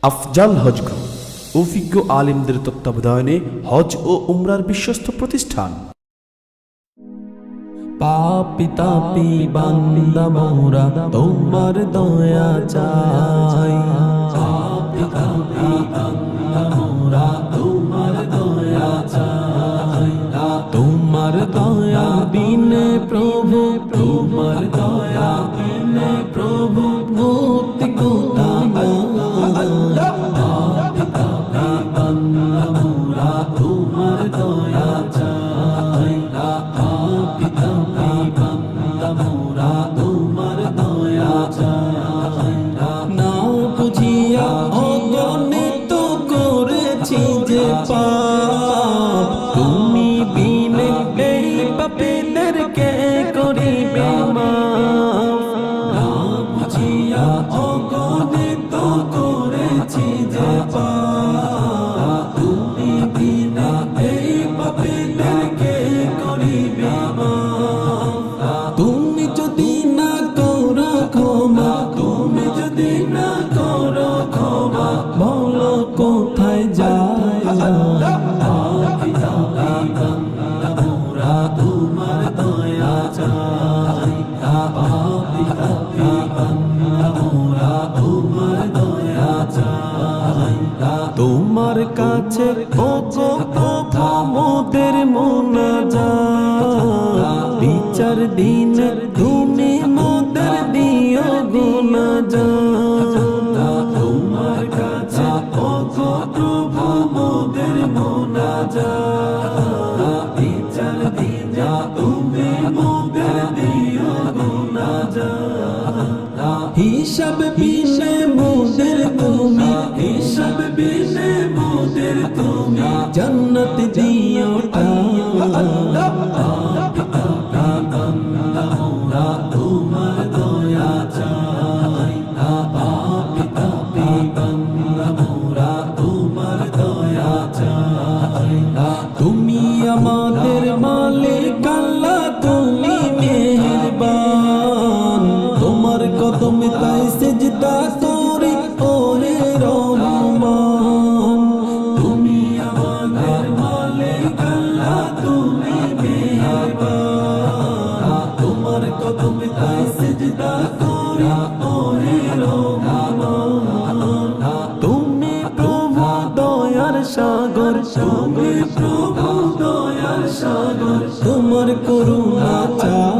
আফজাল হজ group, অভিজ্ঞ আলিমদের তত্ত্বাবধানে হজ ও উমরার বিশ্বস্ত প্রতিষ্ঠান। পাপী তাপী বান্দা মোরা তোমার দয়া চাই। পাপী তাপী বান্দা মোরা তোমার দয়া চাই। তোমার দয়া বিনে প্রভু, তোমার দয়া বিনে প্রভু মুক্তি কোথায়? পাপী তাপী বান্দা মোরা তোমার দয়া চাই। পাপী তাপী বান্দা মোরা তোমার দয়া চাই। না বুঝিয়া অগণিত করেছি যে পাপ, তুমি বিনে এই পাপীদেরকে করিবে মাফ। না বুঝিয়া অগণিত করেছি যে পাপ, তুমি বিনে এই পাপীদেরকে করিবে মাফ। তুমি যদি না করো ক্ষমা, তুমি যদি না করো ক্ষমা, বলো কোথায় যায়? পাপী তাপী বান্দা মোরা তোমার দয়া চাই। পাপী তাপী বান্দা মোরা তোমার দয়া চাই। তোমার কাছে ওগো প্রভু মোদের মুনাজাত, বিচার দিনে তুমি মোদের দিও গুনাজাত। তোমার কাছে ওগো প্রভু মোদের মুনাজাত, বিচার দিনে তুমি মোদের দিও গুনাজাত। হিসাব বিনে মোদের তুমি, হিসাব বিনে মোদের তুমি জান্নাত দিও ঠাই। পাপী তাপী বান্দা মোরা তোমার দয়া চাই। পাপী তাপী বান্দা মোরা তোমার দয়া চাই। তুমি আমাদের মালিক আল্লাহ, তুমি মেহেরবান। তোমার কদমে তাই সিজদা করি ওহে রহমান। তুমি আমাদের মালিক আল্লাহ, তুমি মেহেরবান। তোমার কদমে তাই সিজদা করি ওহে রহমান। তুমি প্রভু দয়ার সাগর, তুমি প্রভু দয়ার সাগর, তোমার করুণা চাই।